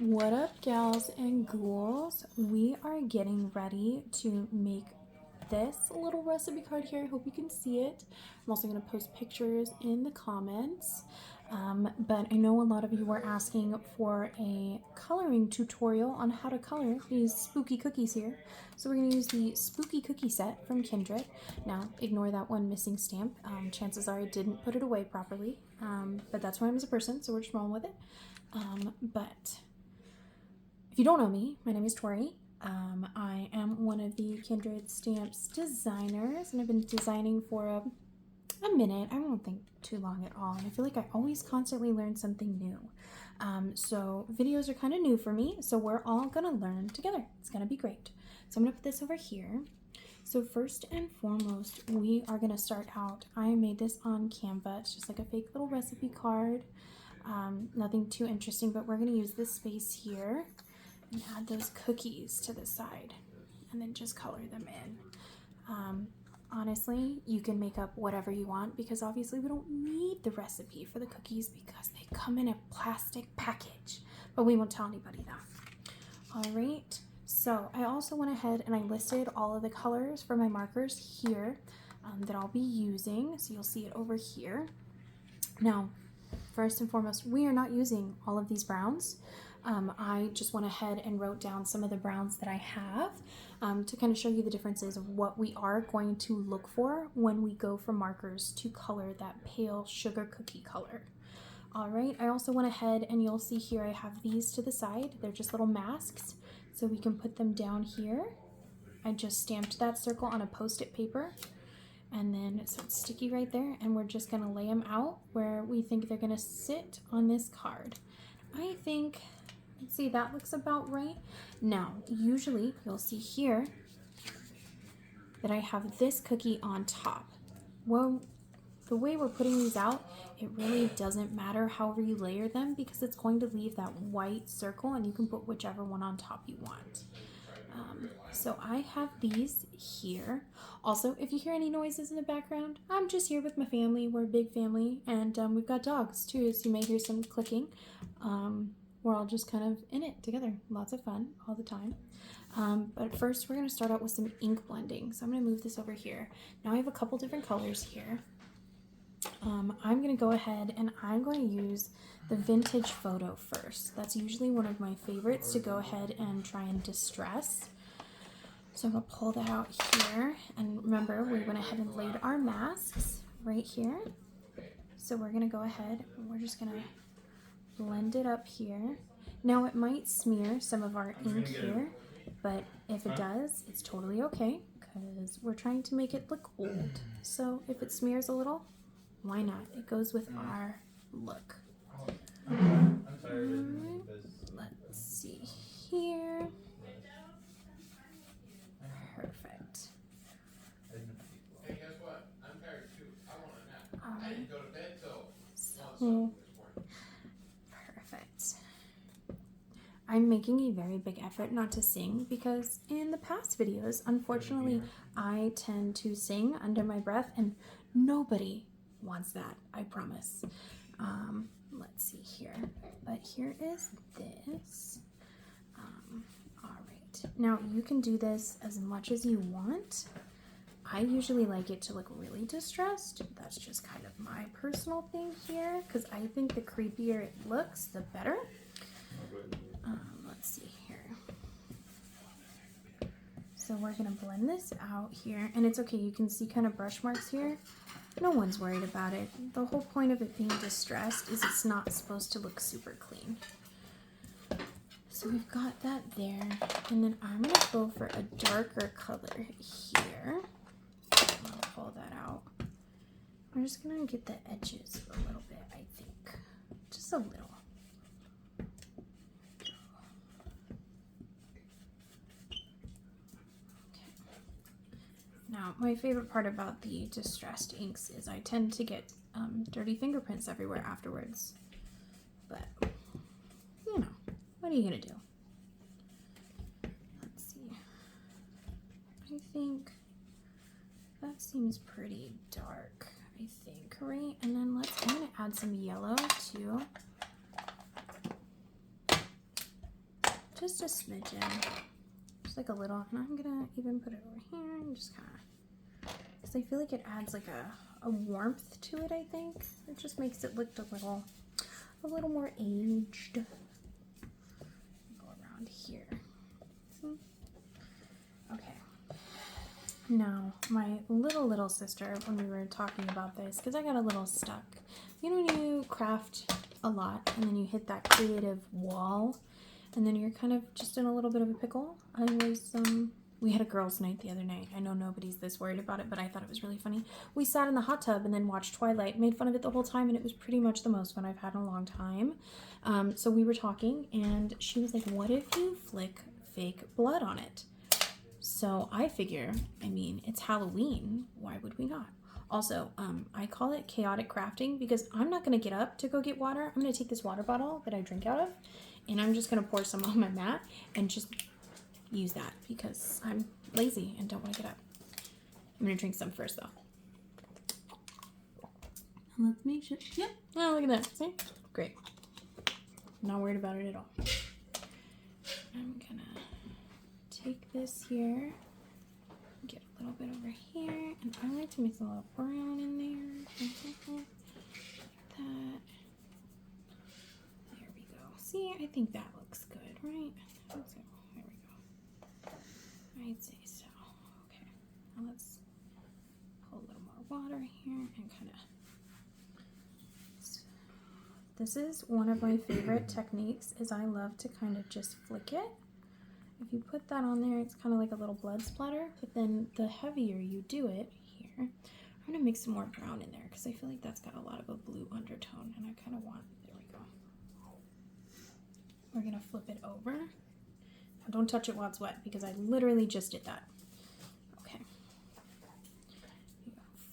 What up, gals and ghouls? We are getting ready to make this little recipe card here. I hope you can see it. I'm also going to post pictures in the comments. But I know a lot of you were asking for a coloring tutorial on how to color these spooky cookies here. So we're going to use the spooky cookie set from Kindred. Now, ignore that one missing stamp. Chances are I didn't put it away properly, but that's who I am as a person, so we're just rolling with it. But if you don't know me, my name is Tori. I am one of the Kindred Stamps designers, and I've been designing for a minute. I don't think too long at all, and I feel like I always constantly learn something new. So videos are kind of new for me, so we're all gonna learn together. It's gonna be great. So I'm gonna put this over here. So first and foremost, we are gonna start out. I made this on Canva. It's just like a fake little recipe card. Nothing too interesting, but we're gonna use this space here and add those cookies to the side and then just color them in. Honestly, you can make up whatever you want because obviously we don't need the recipe for the cookies because they come in a plastic package, but we won't tell anybody that. All right, so I also went ahead and I listed all of the colors for my markers here that I'll be using, so you'll see it over here. Now, first and foremost, we are not using all of these browns. I just went ahead and wrote down some of the browns that I have to kind of show you the differences of what we are going to look for when we go for markers to color that pale sugar cookie color. All right, I also went ahead and you'll see here I have these to the side. They're just little masks, so we can put them down here. I just stamped that circle on a Post-it paper. And then so it's sticky right there, and we're just gonna lay them out where we think they're gonna sit on this card. I think, let's see, that looks about right. Now, usually you'll see here that I have this cookie on top. Well, the way we're putting these out, it really doesn't matter however you layer them because it's going to leave that white circle and you can put whichever one on top you want. So I have these here. Also, if you hear any noises in the background, I'm just here with my family. We're a big family, and we've got dogs too, so you may hear some clicking. We're all just kind of in it together. Lots of fun all the time. But first, we're going to start out with some ink blending. So I'm going to move this over here. Now I have a couple different colors here. I'm going to go ahead and I'm going to use the vintage photo first. That's usually one of my favorites to go ahead and try and distress. So I'm going to pull that out here, and remember we went ahead and laid our masks right here. So we're going to go ahead and we're just going to blend it up here. Now it might smear some of our ink here, but if it does, it's totally okay because we're trying to make it look old. So if it smears a little, why not? It goes with our look. Let's see here. Perfect. Hey, guess what? I'm tired too. I want a nap. I didn't go to bed till so perfect. I'm making a very big effort not to sing because in the past videos, unfortunately, I tend to sing under my breath and nobody wants that, I promise. Let's see here. But here is this. All right. Now you can do this as much as you want. I usually like it to look really distressed. That's just kind of my personal thing here because I think the creepier it looks, the better. Let's see here. So we're gonna blend this out here, and it's okay. You can see kind of brush marks here. No one's worried about it. The whole point of it being distressed is it's not supposed to look super clean. So we've got that there, and then I'm gonna go for a darker color here. I'll pull that out. I'm just gonna get the edges a little bit, I think. Just a little. Now, my favorite part about the distressed inks is I tend to get dirty fingerprints everywhere afterwards. But, you know, what are you going to do? Let's see. I think that seems pretty dark, I think, right? And then I'm going to add some yellow too. just a smidgen, just like a little, and I'm gonna even put it over here and just kind of, because I feel like it adds like a warmth to it. I think it just makes it look a little more aged. Go around here. See? Okay. Now, my little sister, when we were talking about this, because I got a little stuck. You know when you craft a lot and then you hit that creative wall and then you're kind of just in a little bit of a pickle? We had a girls' night the other night. I know nobody's this worried about it, but I thought it was really funny. We sat in the hot tub and then watched Twilight, made fun of it the whole time, and it was pretty much the most fun I've had in a long time. So we were talking, and she was like, what if you flick fake blood on it? So I figure, I mean, it's Halloween. Why would we not? Also, I call it chaotic crafting because I'm not going to get up to go get water. I'm going to take this water bottle that I drink out of, and I'm just going to pour some on my mat and just use that because I'm lazy and don't want to get up. I'm going to drink some first, though. Let's make sure. Yep. Oh, look at that. See? Great. Not worried about it at all. I'm going to take this here. Get a little bit over here, and I like to mix a little brown in there. Like that. There we go. See, I think that looks good, right? So, there we go. I'd say so. Okay, now let's pull a little more water here and kind of. This is one of my favorite techniques. Is I love to kind of just flick it. If you put that on there, it's kind of like a little blood splatter, but then the heavier you do it here, I'm going to mix some more brown in there because I feel like that's got a lot of a blue undertone, and I kind of want, there we go. We're going to flip it over. Now don't touch it while it's wet because I literally just did that. Okay.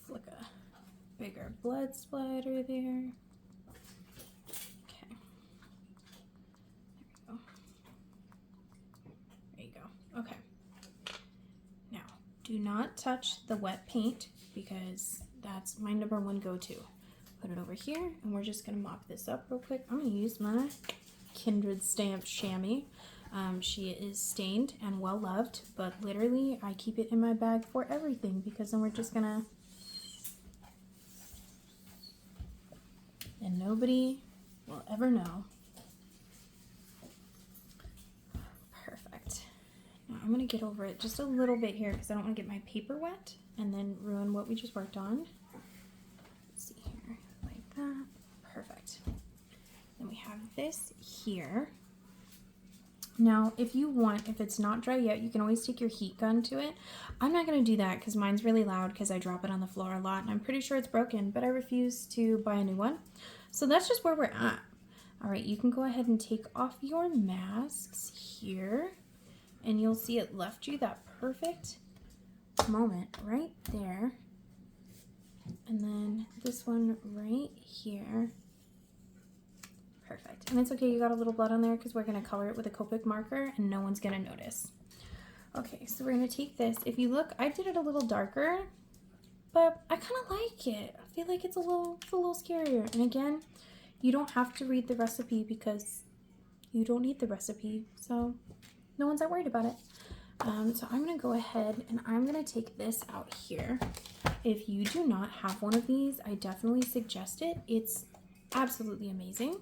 Flick a bigger blood splatter there. Okay, now do not touch the wet paint because that's my number one go-to. Put it over here and we're just gonna mop this up real quick. I'm gonna use my Kindred stamp chamois. She is stained and well loved, but literally I keep it in my bag for everything because then we're just gonna, and nobody will ever know. I'm going to get over it just a little bit here because I don't want to get my paper wet and then ruin what we just worked on. Let's see here, like that. Perfect. Then we have this here. Now, if you want, if it's not dry yet, you can always take your heat gun to it. I'm not going to do that because mine's really loud because I drop it on the floor a lot and I'm pretty sure it's broken, but I refuse to buy a new one. So that's just where we're at. All right, you can go ahead and take off your masks here. And you'll see it left you that perfect moment right there. And then this one right here. Perfect. And it's okay, you got a little blood on there because we're going to color it with a copic marker and no one's going to notice. Okay, so we're going to take this. If you look, I did it a little darker, but I kind of like it. I feel like it's a little scarier. And again, you don't have to read the recipe because you don't need the recipe. So no one's that worried about it. So I'm going to go ahead and I'm going to take this out here. If you do not have one of these, I definitely suggest it. It's absolutely amazing.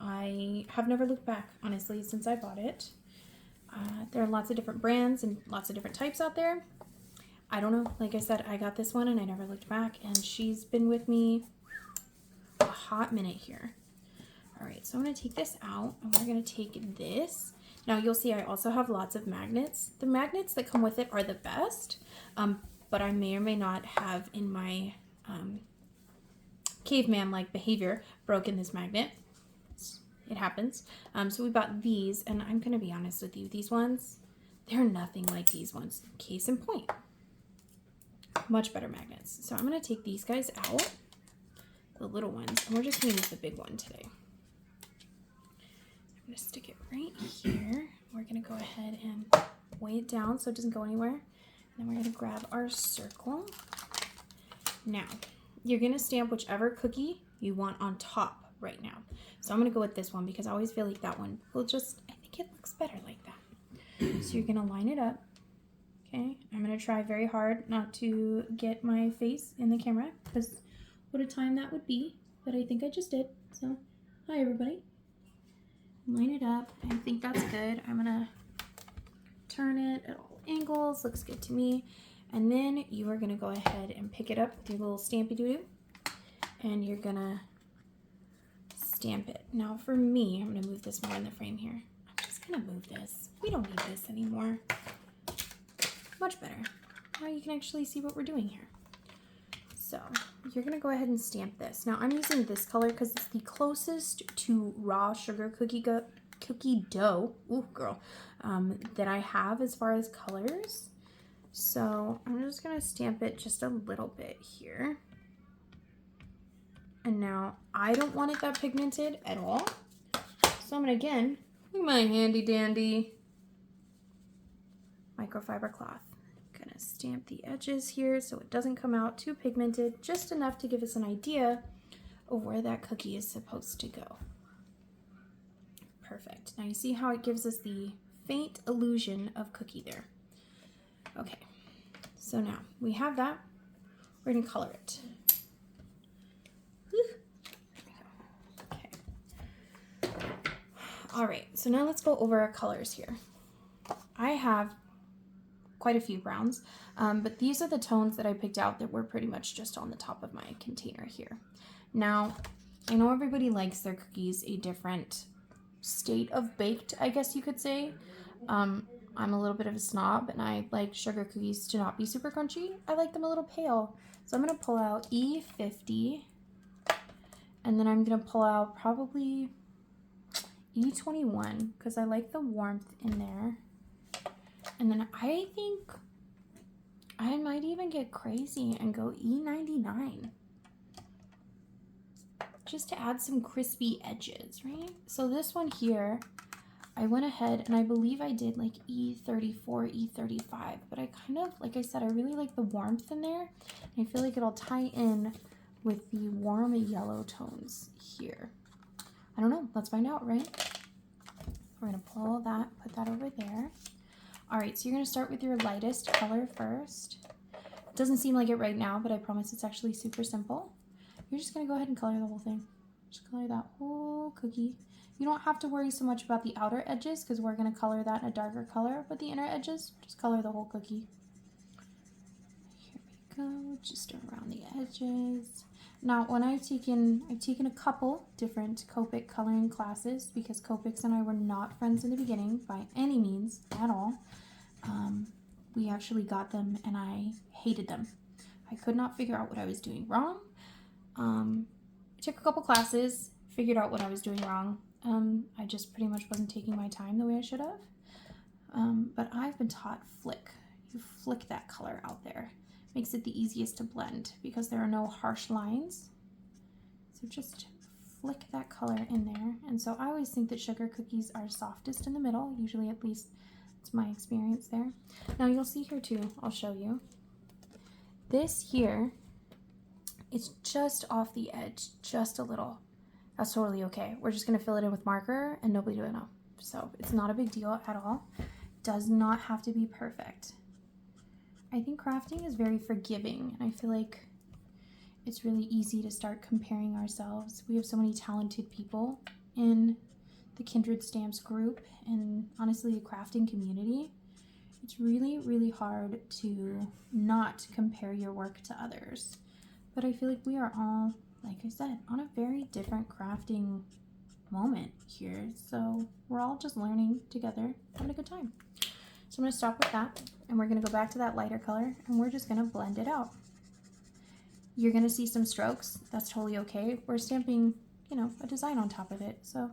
I have never looked back, honestly, since I bought it. There are lots of different brands and lots of different types out there. I don't know. Like I said, I got this one and I never looked back, and she's been with me a hot minute here. All right, so I'm going to take this out and we're going to take this. Now you'll see I also have lots of magnets. The magnets that come with it are the best, but I may or may not have in my caveman-like behavior broken this magnet. It happens. So we bought these, and I'm going to be honest with you, these ones, they're nothing like these ones. Case in point. Much better magnets. So I'm going to take these guys out, the little ones, and we're just going to use the big one today. I'm going to stick it right here. We're going to go ahead and weigh it down so it doesn't go anywhere. And then we're going to grab our circle. Now, you're going to stamp whichever cookie you want on top right now. So I'm going to go with this one because I always feel like that one will just, I think it looks better like that. So you're going to line it up. Okay, I'm going to try very hard not to get my face in the camera because what a time that would be, but I think I just did. So, hi everybody. Line it up. I think that's good. I'm going to turn it at all angles. Looks good to me. And then you are going to go ahead and pick it up with your little stampy doo-doo. And you're going to stamp it. Now for me, I'm going to move this more in the frame here. I'm just going to move this. We don't need this anymore. Much better. Now you can actually see what we're doing here. So you're going to go ahead and stamp this. Now I'm using this color because it's the closest to raw sugar cookie dough, ooh girl, that I have as far as colors. So I'm just going to stamp it just a little bit here. And now I don't want it that pigmented at all. So I'm going to, again, look at my handy dandy microfiber cloth. I'm going to stamp the edges here so it doesn't come out too pigmented, just enough to give us an idea of where that cookie is supposed to go. Perfect. Now you see how it gives us the faint illusion of cookie there. Okay, so now we have that. We're going to color it. Okay. All right, so now let's go over our colors here. I have quite a few browns, but these are the tones that I picked out that were pretty much just on the top of my container here. Now, I know everybody likes their cookies a different state of baked, I guess you could say. I'm a little bit of a snob and I like sugar cookies to not be super crunchy. I like them a little pale. So I'm going to pull out E50 and then I'm going to pull out probably E21 because I like the warmth in there. And then I think I might even get crazy and go E99 just to add some crispy edges, right? So this one here, I went ahead and I believe I did like E34, E35, but I kind of, like I said, I really like the warmth in there. And I feel like it'll tie in with the warm yellow tones here. I don't know, let's find out, right? We're gonna pull that, put that over there. All right, so you're gonna start with your lightest color first. It doesn't seem like it right now, but I promise it's actually super simple. You're just gonna go ahead and color the whole thing. Just color that whole cookie. You don't have to worry so much about the outer edges because we're going to color that in a darker color, but the inner edges, just color the whole cookie. Here we go, just around the edges. Now, when I've taken a couple different copic coloring classes because Copics and I were not friends in the beginning by any means at all. We actually got them and I hated them. I could not figure out what I was doing wrong. I took a couple classes, figured out what I was doing wrong. I just pretty much wasn't taking my time the way I should have. But I've been taught flick. You flick that color out there. Makes it the easiest to blend because there are no harsh lines. So just flick that color in there. And so I always think that sugar cookies are softest in the middle. Usually, at least it's my experience there. Now you'll see here too, I'll show you. This here is just off the edge, just a little. That's totally okay. We're just gonna fill it in with marker and nobody will know. So it's not a big deal at all. Does not have to be perfect. I think crafting is very forgiving and I feel like it's really easy to start comparing ourselves. We have so many talented people in the Kindred Stamps group and honestly the crafting community. It's really, really hard to not compare your work to others. But I feel like we are all, like I said, on a very different crafting moment here. So we're all just learning together, having a good time. So I'm gonna stop with that and we're gonna go back to that lighter color and we're just gonna blend it out. You're gonna see some strokes, that's totally okay. We're stamping, you know, a design on top of it. So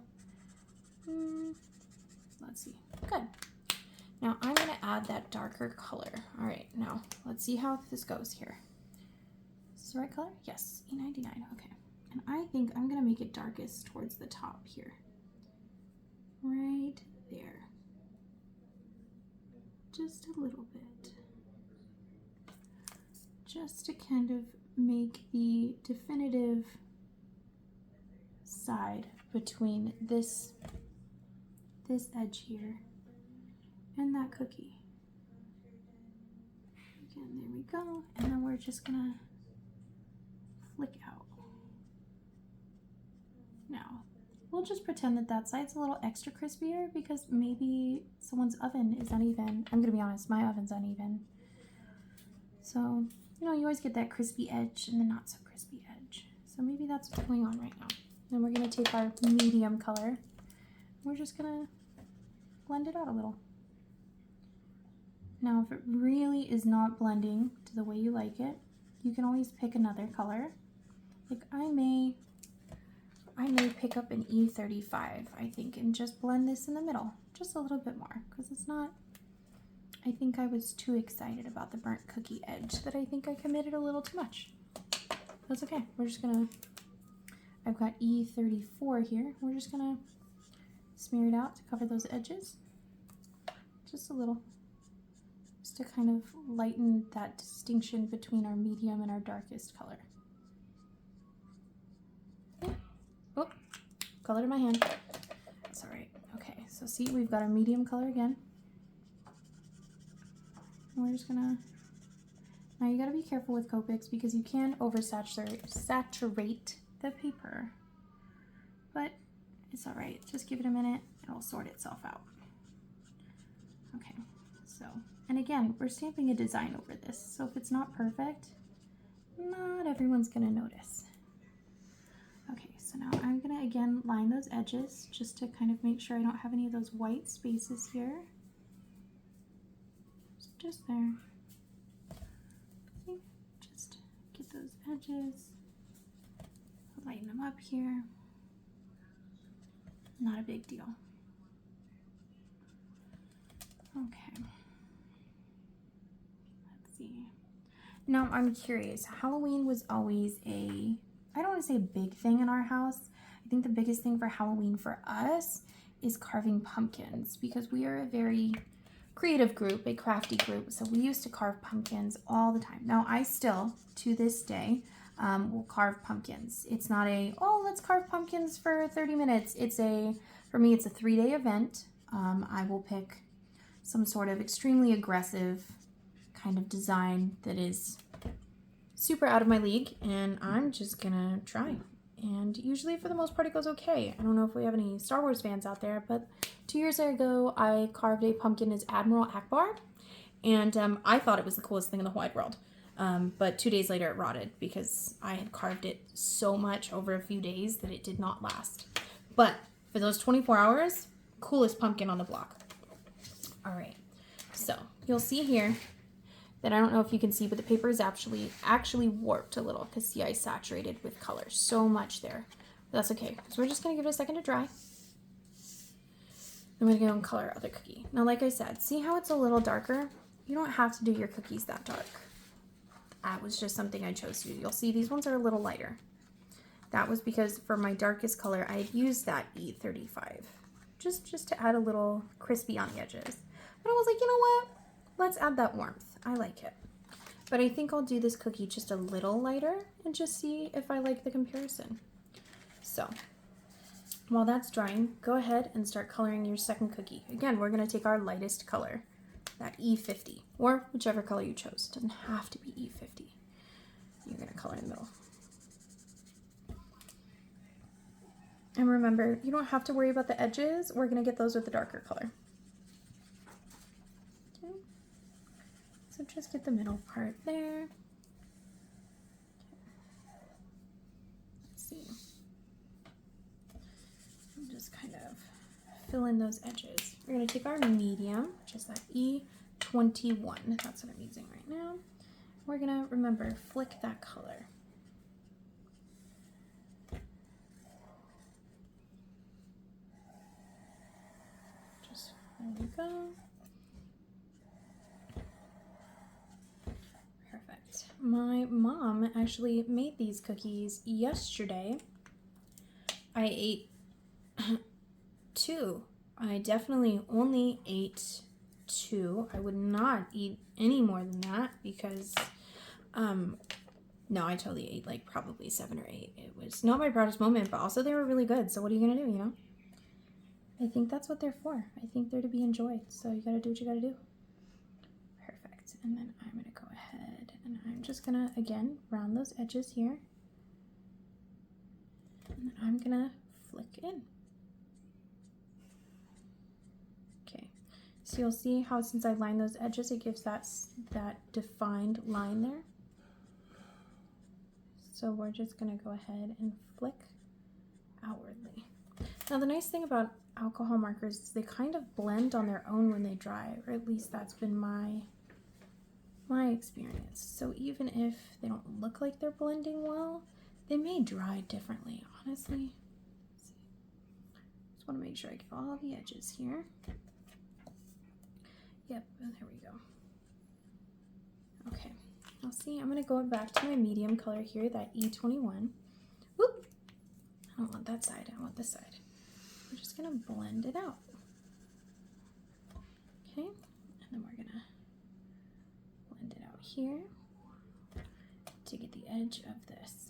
let's see, good. Now I'm gonna add that darker color. All right, now let's see how this goes here. Is this the right color? Yes, E99, okay. And I think I'm gonna make it darkest towards the top here. Right there. Just a little bit. Just to kind of make the definitive side between this edge here and that cookie. Again, there we go. And then we're just gonna flick out. Now, we'll just pretend that that side's a little extra crispier because maybe someone's oven is uneven. I'm gonna be honest, my oven's uneven. So, you know, you always get that crispy edge and the not so crispy edge. So maybe that's what's going on right now. Then we're gonna take our medium color. We're just gonna blend it out a little. Now, if it really is not blending to the way you like it, you can always pick another color. Like I may pick up an E35, I think, and just blend this in the middle just a little bit more because it's not, I think I was too excited about the burnt cookie edge that I think I committed a little too much. That's okay. We're just gonna, I've got E34 here. We're just gonna smear it out to cover those edges. Just a little, just to kind of lighten that distinction between our medium and our darkest color. Oh, colored in my hand. That's all right. Okay, so see, we've got our medium color again. And we're just gonna, now you gotta be careful with copics because you can oversaturate the paper, but it's all right. Just give it a minute, it'll sort itself out. Okay, so, and again, we're stamping a design over this, so if it's not perfect, not everyone's gonna notice. Okay, so now I'm gonna again line those edges just to kind of make sure I don't have any of those white spaces here. Just there. See, just get those edges, lighten them up here. Not a big deal. Okay. Let's see. Now I'm curious, Halloween was always a, I don't want to say a big thing in our house. I think the biggest thing for Halloween for us is carving pumpkins because we are a very creative group, a crafty group. So we used to carve pumpkins all the time. Now I still, to this day, will carve pumpkins. It's not a, oh, let's carve pumpkins for 30 minutes. It's a, for me, it's a 3-day event. I will pick some sort of extremely aggressive kind of design that is super out of my league, and I'm just gonna try. And usually for the most part it goes okay. I don't know if we have any Star Wars fans out there, but 2 years ago I carved a pumpkin as Admiral Akbar, and I thought it was the coolest thing in the whole wide world. But 2 days later it rotted because I had carved it so much over a few days that it did not last. But for those 24 hours, coolest pumpkin on the block. All right, so you'll see here that I don't know if you can see, but the paper is actually warped a little because see, I saturated with color so much there. But that's okay, so we're just gonna give it a second to dry. I'm gonna go and color our other cookie. Now, like I said, see how it's a little darker? You don't have to do your cookies that dark. That was just something I chose to do. You'll see these ones are a little lighter. That was because for my darkest color, I had used that E35, just to add a little crispy on the edges. But I was like, you know what? Let's add that warmth. I like it. But I think I'll do this cookie just a little lighter and just see if I like the comparison. So while that's drying, go ahead and start coloring your second cookie. Again, we're gonna take our lightest color, that E50, or whichever color you chose. It doesn't have to be E50. You're gonna color in the middle. And remember, you don't have to worry about the edges. We're gonna get those with the darker color. So just get the middle part there. Let's see. And just kind of fill in those edges. We're going to take our medium, which is that E21. That's what I'm using right now. We're going to, remember, flick that color. Just, there we go. My mom actually made these cookies yesterday. I ate 2. I definitely only ate 2. I would not eat any more than that because No, I totally ate like probably 7 or 8. It was not my proudest moment, but also they were really good. So what are you gonna do, you know? I think that's what they're for. I think they're to be enjoyed. So you gotta do what you gotta do. Perfect. And then I'm gonna go ahead and I'm just gonna, again, round those edges here. And then I'm gonna flick in. Okay. So you'll see how since I lined those edges, it gives that defined line there. So we're just gonna go ahead and flick outwardly. Now the nice thing about alcohol markers is they kind of blend on their own when they dry, or at least that's been my experience. So even if they don't look like they're blending well, they may dry differently, honestly. Just want to make sure I get all the edges here. Yep, there we go. Okay, I'll see. I'm going to go back to my medium color here, that E21. Whoop! I don't want that side, I want this side. We're just going to blend it out. Okay, and then we're going to blend it out here to get the edge of this.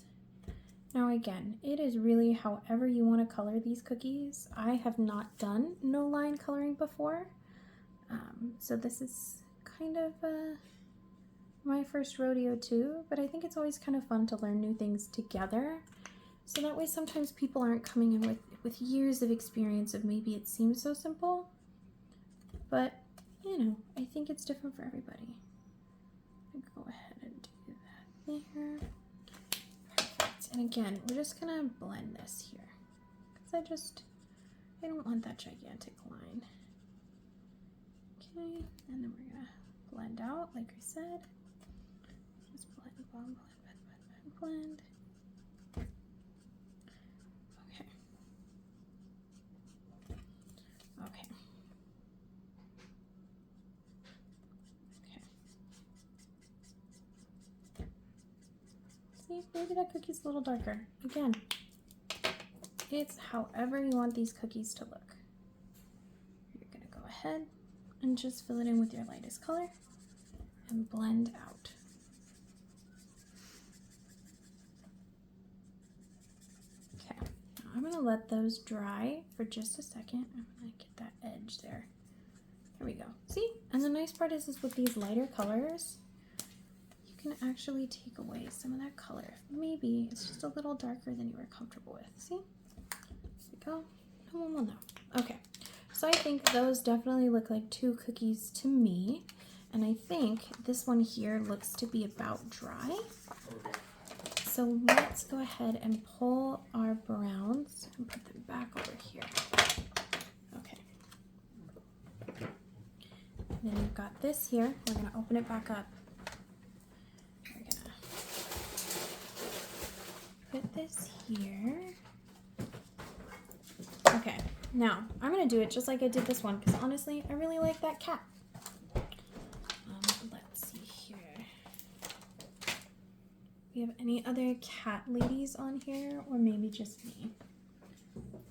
Now again, it is really however you want to color these cookies. I have not done no line coloring before, so this is kind of my first rodeo too, but I think it's always kind of fun to learn new things together. So that way sometimes people aren't coming in with years of experience of maybe it seems so simple, but you know, I think it's different for everybody. Go ahead and do that there. Perfect. And again, we're just gonna blend this here because I don't want that gigantic line. Okay, and then we're gonna blend out like I said. Just blend, blend, blend, blend, blend, blend. Okay. Okay. See, maybe that cookie's a little darker. Again, it's however you want these cookies to look. You're gonna go ahead and just fill it in with your lightest color and blend out. Okay, now I'm gonna let those dry for just a second. I'm gonna get that edge there. There we go. See? And the nice part is with these lighter colors, you can actually take away some of that color. Maybe it's just a little darker than you were comfortable with. See? There we go. No one will know. Okay. So I think those definitely look like 2 cookies to me. And I think this one here looks to be about dry. So let's go ahead and pull our browns and put them back over here. Okay. And then we've got this here. We're going to open it back up. We're going to put this here. Okay, now I'm going to do it just like I did this one because honestly, I really like that cat. Let's see here. We have any other cat ladies on here or maybe just me?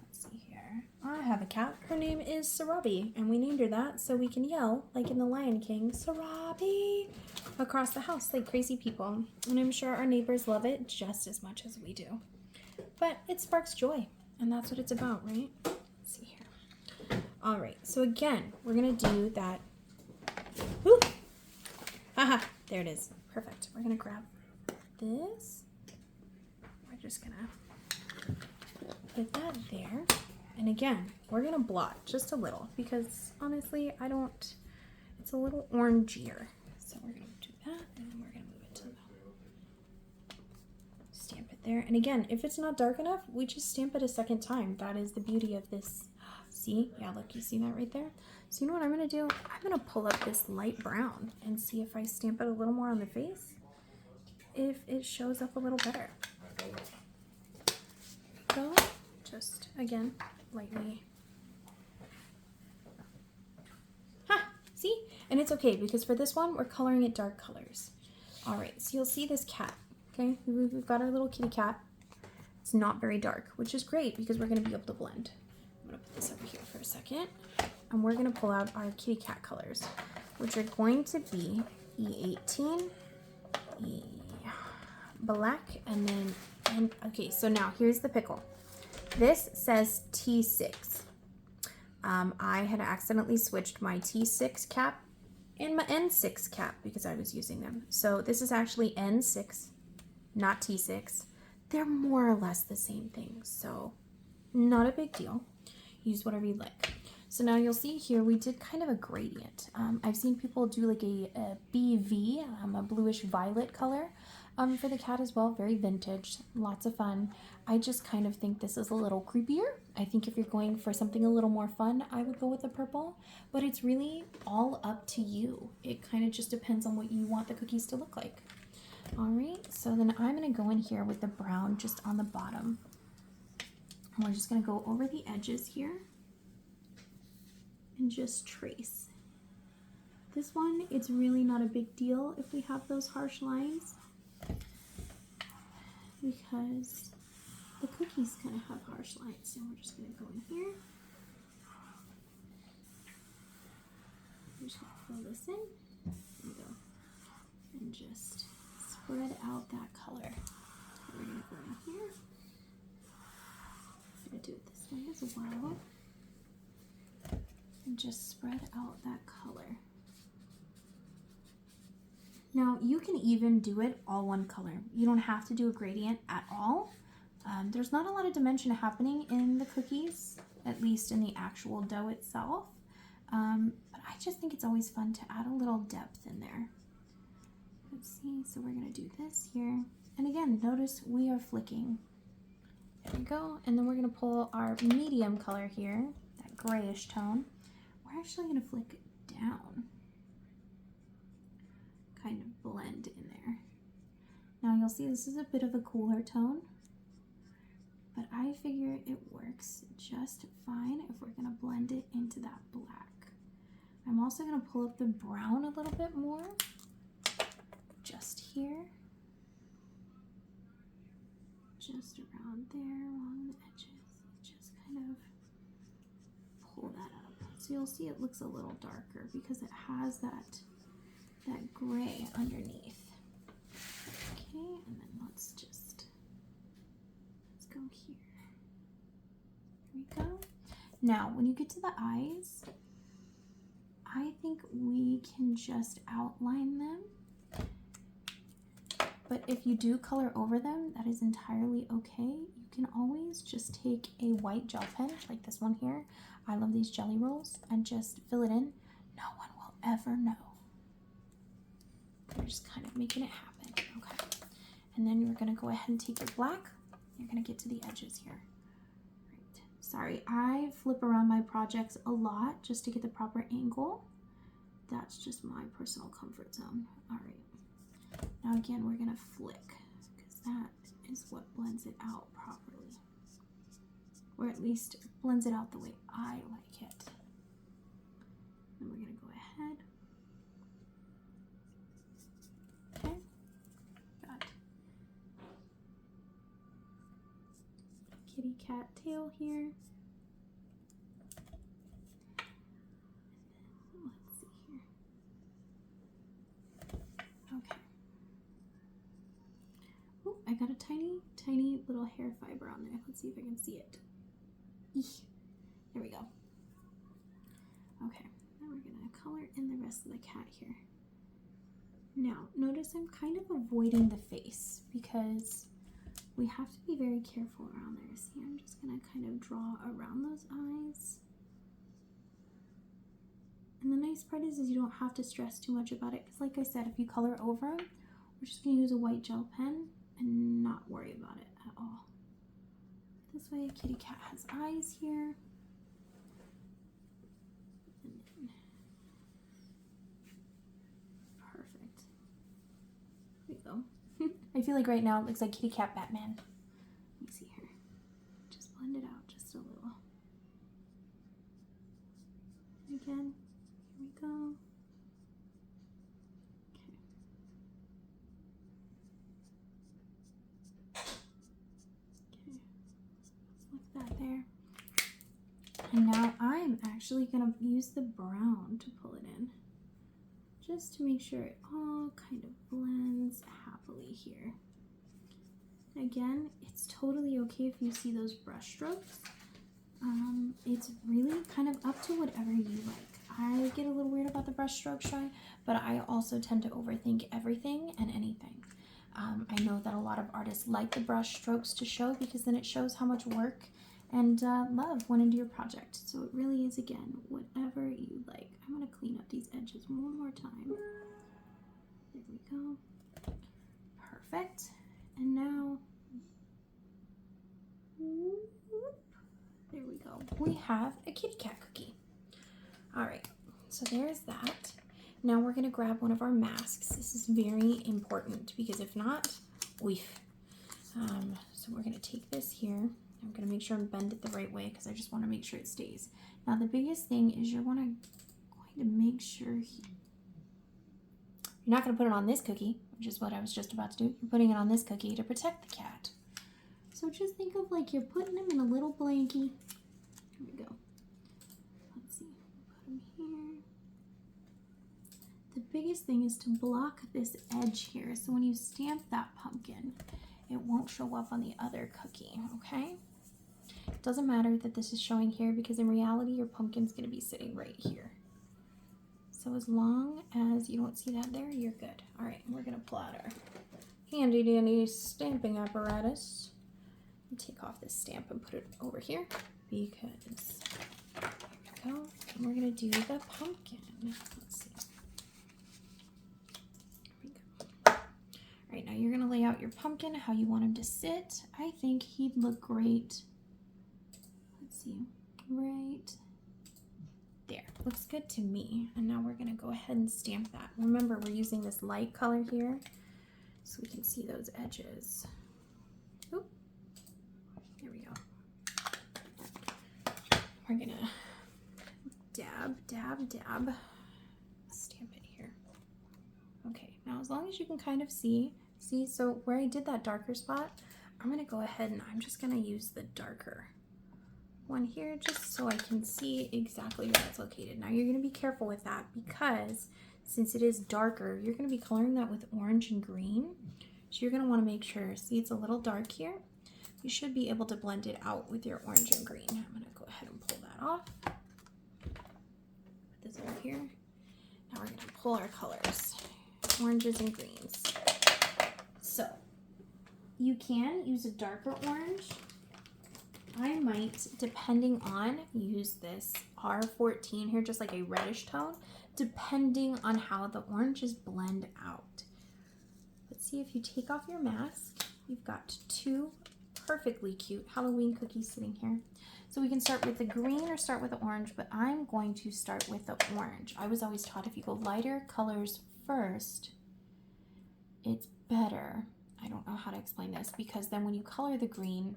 Let's see here. I have a cat. Her name is Sarabi and we named her that so we can yell like in the Lion King, Sarabi, across the house like crazy people. And I'm sure our neighbors love it just as much as we do. But it sparks joy. And that's what it's about, right? Let's see here. All right, so again, we're gonna do that. Woo! Haha, there it is. Perfect. We're gonna grab this. We're just gonna put that there. And again, we're gonna blot just a little because honestly, it's a little orangier. So we're gonna do that and then we're gonna move it to the stamp it there. And again, if it's not dark enough, we just stamp it a second time. That is the beauty of this. See? Yeah, look, you see that right there? So you know what I'm going to do? I'm going to pull up this light brown and see if I stamp it a little more on the face, if it shows up a little better. Go. Just, again, lightly. Ha! See? And it's okay because for this one, we're coloring it dark colors. All right, so you'll see this cat. Okay, we've got our little kitty cat. It's not very dark, which is great because we're going to be able to blend. I'm going to put this over here for a second. And we're going to pull out our kitty cat colors, which are going to be E18, black, and then, okay, so now here's the pickle. This says T6. I had accidentally switched my T6 cap and my N6 cap because I was using them. So this is actually N6, not T6. They're more or less the same thing, so not a big deal. Use whatever you like. So now you'll see here we did kind of a gradient. I've seen people do like a BV, a bluish violet color for the cat as well. Very vintage, lots of fun. I just kind of think this is a little creepier. I think if you're going for something a little more fun, I would go with the purple, but it's really all up to you. It kind of just depends on what you want the cookies to look like. All right, so then I'm gonna go in here with the brown just on the bottom. And we're just gonna go over the edges here and just trace. This one, it's really not a big deal if we have those harsh lines because the cookies kind of have harsh lines. So we're just gonna go in here. I'm just gonna fill this in. There we go. And just spread out that color. We're gonna go in here. I'm gonna do it this way as well. And just spread out that color. Now you can even do it all one color. You don't have to do a gradient at all. There's not a lot of dimension happening in the cookies, at least in the actual dough itself. But I just think it's always fun to add a little depth in there. Let's see, so we're gonna do this here. And again, notice we are flicking. There we go. And then we're gonna pull our medium color here, that grayish tone. We're actually gonna flick down. Kind of blend in there. Now you'll see this is a bit of a cooler tone, but I figure it works just fine if we're gonna blend it into that black. I'm also gonna pull up the brown a little bit more, just here, just around there along the edges, just kind of pull that up. So you'll see it looks a little darker because it has that gray underneath. Okay, and then let's go here. There we go. Now, when you get to the eyes, I think we can just outline them. But if you do color over them, that is entirely okay. You can always just take a white gel pen, like this one here. I love these jelly rolls, and just fill it in. No one will ever know. We're just kind of making it happen. Okay. And then you're gonna go ahead and take your black. You're gonna get to the edges here. Right. Sorry, I flip around my projects a lot just to get the proper angle. That's just my personal comfort zone. All right. Now again, we're gonna flick because that is what blends it out properly. Or at least blends it out the way I like it. Then we're gonna go ahead. Okay, got kitty cat tail here. Let's see here. Okay. Oh, I got a tiny little hair fiber on there. Let's see if I can see it. Eesh. There we go. Okay, now we're gonna color in the rest of the cat here. Now, notice I'm kind of avoiding the face because we have to be very careful around there. See, I'm just gonna kind of draw around those eyes. And the nice part is you don't have to stress too much about it because like I said, if you color over them, we're just gonna use a white gel pen and not worry about it at all. This way a kitty cat has eyes here. Perfect. There we go. I feel like right now it looks like kitty cat Batman. Let me see here. Just blend it out just a little. Again, here we go. That there. And now I'm actually gonna use the brown to pull it in just to make sure it all kind of blends happily here. Again, it's totally okay if you see those brush strokes. It's really kind of up to whatever you like. I get a little weird about the brush stroke shine, but I also tend to overthink everything and anything. I know that a lot of artists like the brush strokes to show because then it shows how much work and love went into your project. So it really is, again, whatever you like. I'm going to clean up these edges one more time. There we go. Perfect. And now, there we go. We have a kitty cat cookie. All right, so there's that. Now we're gonna grab one of our masks. This is very important because if not, so we're gonna take this here. I'm gonna make sure and bend it the right way because I just wanna make sure it stays. Now the biggest thing is you're going to make sure you're not gonna put it on this cookie, which is what I was just about to do. You're putting it on this cookie to protect the cat. So just think of like you're putting him in a little blankie. Here we go. Let's see, put him here. The biggest thing is to block this edge here. So when you stamp that pumpkin, it won't show up on the other cookie, okay? It doesn't matter that this is showing here because in reality, your pumpkin's gonna be sitting right here. So as long as you don't see that there, you're good. All right, we're gonna pull out our handy dandy stamping apparatus. Take off this stamp and put it over here because there we go. And we're gonna do the pumpkin. Let's see. There we go. All right, now you're gonna lay out your pumpkin how you want him to sit. I think he'd look great. Let's see, right there. Looks good to me. And now we're gonna go ahead and stamp that. Remember, we're using this light color here so we can see those edges. Oop. There we go. We're gonna dab, dab, dab. Stamp it here. Okay, now as long as you can kind of see, so where I did that darker spot, I'm gonna go ahead and I'm just gonna use the darker one here just so I can see exactly where it's located. Now you're gonna be careful with that because since it is darker, you're gonna be coloring that with orange and green. So you're gonna wanna make sure, see it's a little dark here. You should be able to blend it out with your orange and green. I'm gonna go ahead and pull that off. Put this over here. Now we're gonna pull our colors, oranges and greens. So you can use a darker orange. I might, depending on, use this R14 here, just like a reddish tone, depending on how the oranges blend out. Let's see, if you take off your mask, you've got two perfectly cute Halloween cookies sitting here. So we can start with the green or start with the orange, but I'm going to start with the orange. I was always taught if you go lighter colors first, it's better. I don't know how to explain this because then when you color the green,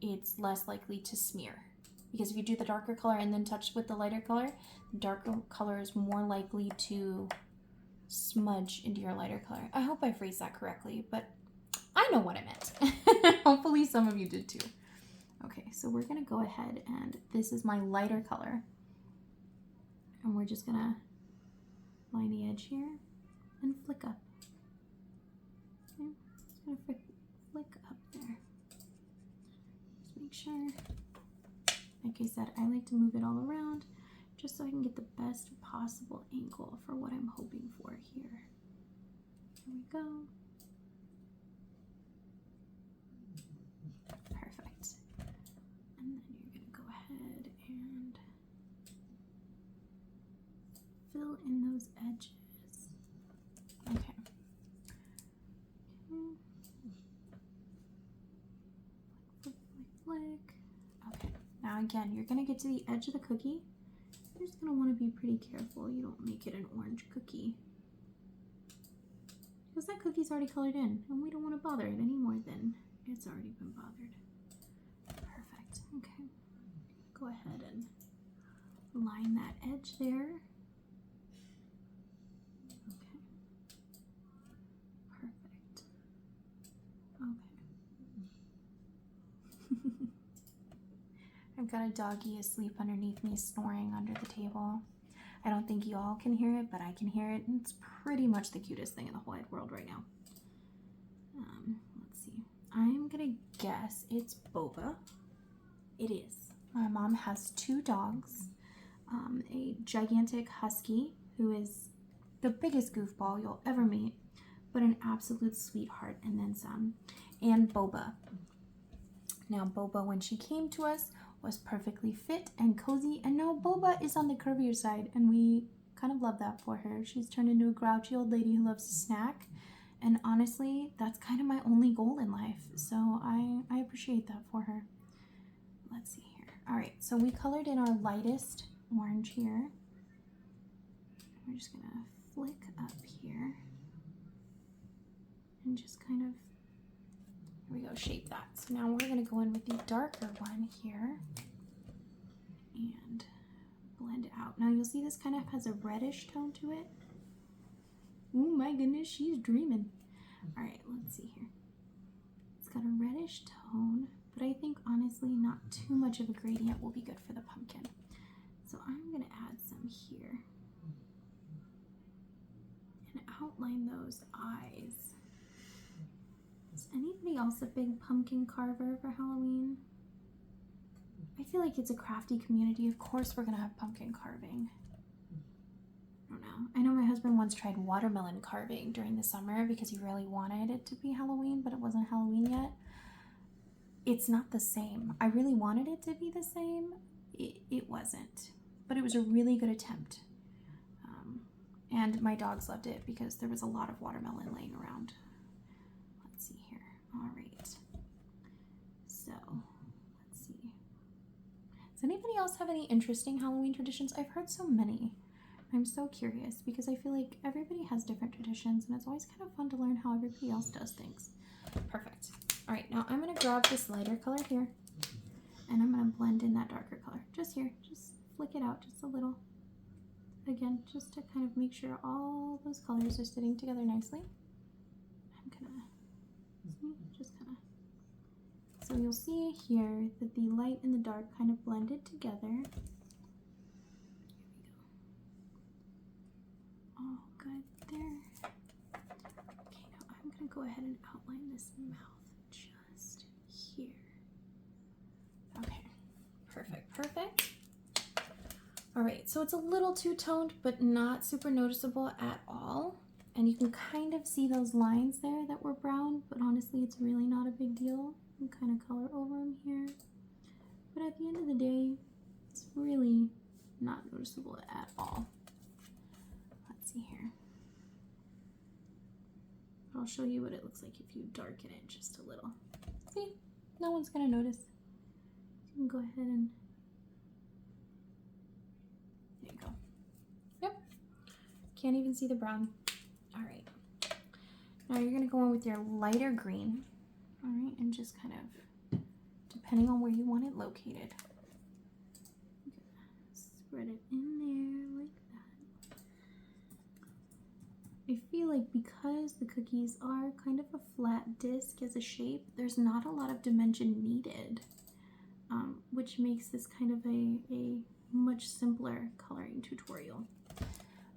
it's less likely to smear. Because if you do the darker color and then touch with the lighter color, the darker color is more likely to smudge into your lighter color. I hope I phrased that correctly, but I know what I meant. Hopefully some of you did too. Okay, so we're gonna go ahead and this is my lighter color. And we're just gonna line the edge here and flick up. Okay, just gonna flick up there. Just make sure, like I said, I like to move it all around just so I can get the best possible angle for what I'm hoping for here. There we go. Perfect. And then you're gonna go ahead and fill in those edges. Okay. Flick, flick, flick. Okay. Now again, you're gonna get to the edge of the cookie. You're just gonna want to be pretty careful you don't make it an orange cookie. Because that cookie's already colored in, and we don't want to bother it any more than it's already been bothered. Perfect. Okay. Go ahead and line that edge there. Okay. Perfect. Okay. I've got a doggy asleep underneath me, snoring under the table. I don't think you all can hear it, but I can hear it, and it's pretty much the cutest thing in the whole wide world right now. Let's see. I'm gonna guess it's Boba. It is. My mom has 2 dogs, a gigantic husky who is the biggest goofball you'll ever meet, but an absolute sweetheart and then some, and Boba. Now Boba, when she came to us, was perfectly fit and cozy, and now Boba is on the curvier side, and we kind of love that for her. She's turned into a grouchy old lady who loves to snack, and honestly, that's kind of my only goal in life, so I appreciate that for her. Let's see here. All right, so we colored in our lightest orange here. We're just gonna flick up here and just kind of, here we go, shape that. So now we're gonna go in with the darker one here and blend it out. Now you'll see this kind of has a reddish tone to it. Oh my goodness, she's dreaming. All right, let's see here. It's got a reddish tone, but I think honestly not too much of a gradient will be good for the pumpkin. So I'm gonna add some here and outline those eyes. Is anybody else a big pumpkin carver for Halloween? I feel like it's a crafty community. Of course we're gonna have pumpkin carving. I don't know. I know my husband once tried watermelon carving during the summer because he really wanted it to be Halloween, but it wasn't Halloween yet. It's not the same. I really wanted it to be the same. It wasn't, but it was a really good attempt. And my dogs loved it because there was a lot of watermelon laying around. Let's see here. All right. So, let's see. Does anybody else have any interesting Halloween traditions? I've heard so many. I'm so curious because I feel like everybody has different traditions and it's always kind of fun to learn how everybody else does things. Perfect. All right, now I'm gonna grab this lighter color here and I'm gonna blend in that darker color. Just here, just flick it out just a little. Again, just to kind of make sure all those colors are sitting together nicely. I'm gonna, just kind of, so you'll see here that the light and the dark kind of blended together. All good there. Okay, now I'm gonna go ahead and outline this mouth just here. Okay, perfect, perfect. All right, so it's a little two-toned, but not super noticeable at all. And you can kind of see those lines there that were brown, but honestly, it's really not a big deal. You can kind of color over them here. But at the end of the day, it's really not noticeable at all. Let's see here. I'll show you what it looks like if you darken it just a little. See, no one's gonna notice. You can go ahead and, there you go. Yep, can't even see the brown. All right, now you're gonna go in with your lighter green, all right, and just kind of, depending on where you want it located, spread it in there like that. I feel like because the cookies are kind of a flat disc as a shape, there's not a lot of dimension needed, which makes this kind of a much simpler coloring tutorial.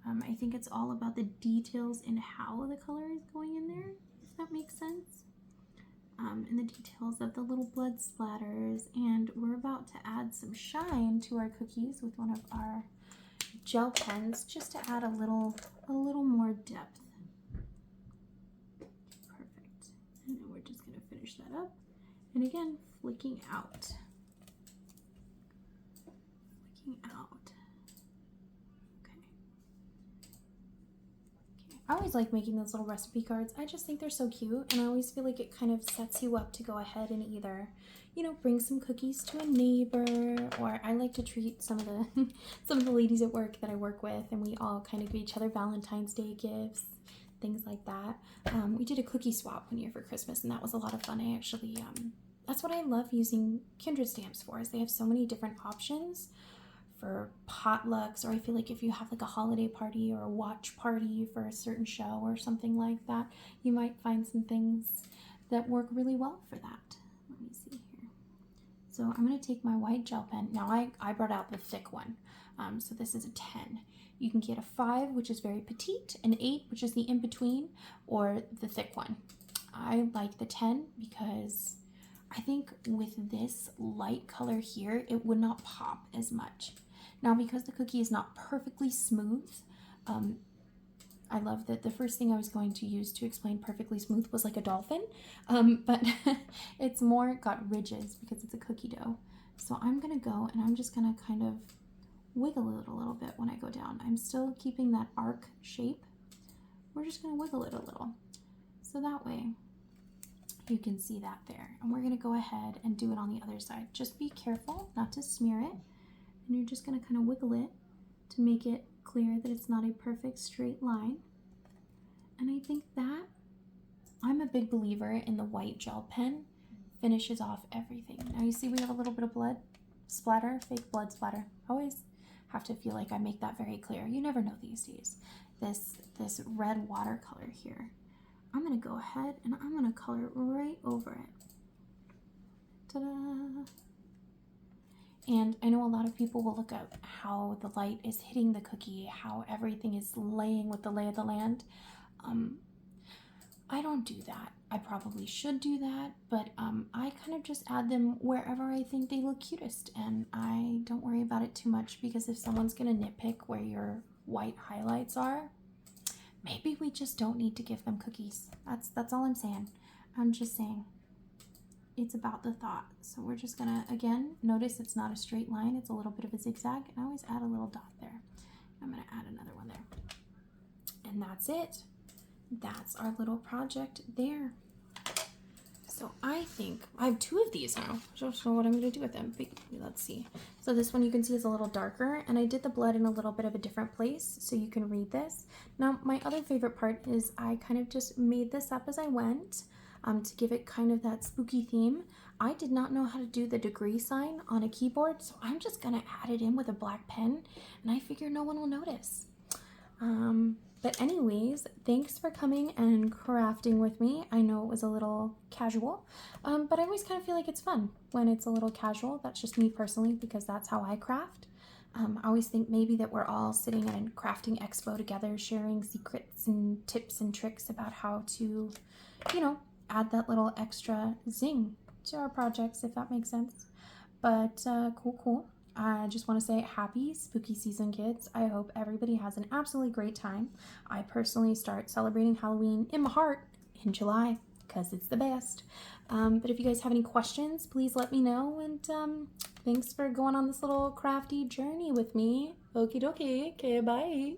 I think it's all about the details in how the color is going in there, if that makes sense. And the details of the little blood splatters, and we're about to add some shine to our cookies with one of our gel pens just to add a little more depth. Perfect. And then we're just going to finish that up. And again, flicking out. Flicking out. I always like making those little recipe cards. I just think they're so cute, and I always feel like it kind of sets you up to go ahead and either, you know, bring some cookies to a neighbor, or I like to treat some of the ladies at work that I work with, and we all kind of give each other Valentine's Day gifts, things like that. We did a cookie swap one year for Christmas, and that was a lot of fun. I actually, that's what I love using Kindred stamps for, is they have so many different options for potlucks, or I feel like if you have like a holiday party or a watch party for a certain show or something like that, you might find some things that work really well for that. Let me see here. So I'm going to take my white gel pen. Now I brought out the thick one. So this is a 10. You can get a 5, which is very petite, an 8, which is the in-between, or the thick one. I like the 10 because I think with this light color here, it would not pop as much. Now, because the cookie is not perfectly smooth, I love that the first thing I was going to use to explain perfectly smooth was like a dolphin, but it's more got ridges because it's a cookie dough. So I'm gonna go and I'm just gonna kind of wiggle it a little bit when I go down. I'm still keeping that arc shape. We're just gonna wiggle it a little. So that way you can see that there. And we're gonna go ahead and do it on the other side. Just be careful not to smear it. And you're just gonna kind of wiggle it to make it clear that it's not a perfect straight line. And I think that I'm a big believer in the white gel pen finishes off everything. Now you see we have a little bit of blood splatter, fake blood splatter. Always have to feel like I make that very clear. You never know these days. This red watercolor here, I'm gonna go ahead and I'm gonna color right over it. Ta-da! And I know a lot of people will look at how the light is hitting the cookie, how everything is laying with the lay of the land. I don't do that. I probably should do that, but I kind of just add them wherever I think they look cutest, and I don't worry about it too much, because if someone's gonna nitpick where your white highlights are, maybe we just don't need to give them cookies. That's all I'm saying. I'm just saying it's about the thought. So we're just gonna, again, notice it's not a straight line, it's a little bit of a zigzag, and I always add a little dot there. I'm gonna add another one there. And that's it. That's our little project there. So I think I have 2 of these now. I don't know what I'm gonna do with them, but let's see. So this one you can see is a little darker, and I did the blood in a little bit of a different place so you can read this. Now my other favorite part is I kind of just made this up as I went to give it kind of that spooky theme. I did not know how to do the degree sign on a keyboard, so I'm just gonna add it in with a black pen, and I figure no one will notice. But anyways, thanks for coming and crafting with me. I know it was a little casual, but I always kind of feel like it's fun when it's a little casual. That's just me personally, because that's how I craft. I always think maybe that we're all sitting at a crafting expo together, sharing secrets and tips and tricks about how to, you know, add that little extra zing to our projects, if that makes sense. But cool. I just want to say happy spooky season, kids. I hope everybody has an absolutely great time. I personally start celebrating Halloween in my heart in July because it's the best. But if you guys have any questions, please let me know. And thanks for going on this little crafty journey with me. Okie dokie. Okay, bye.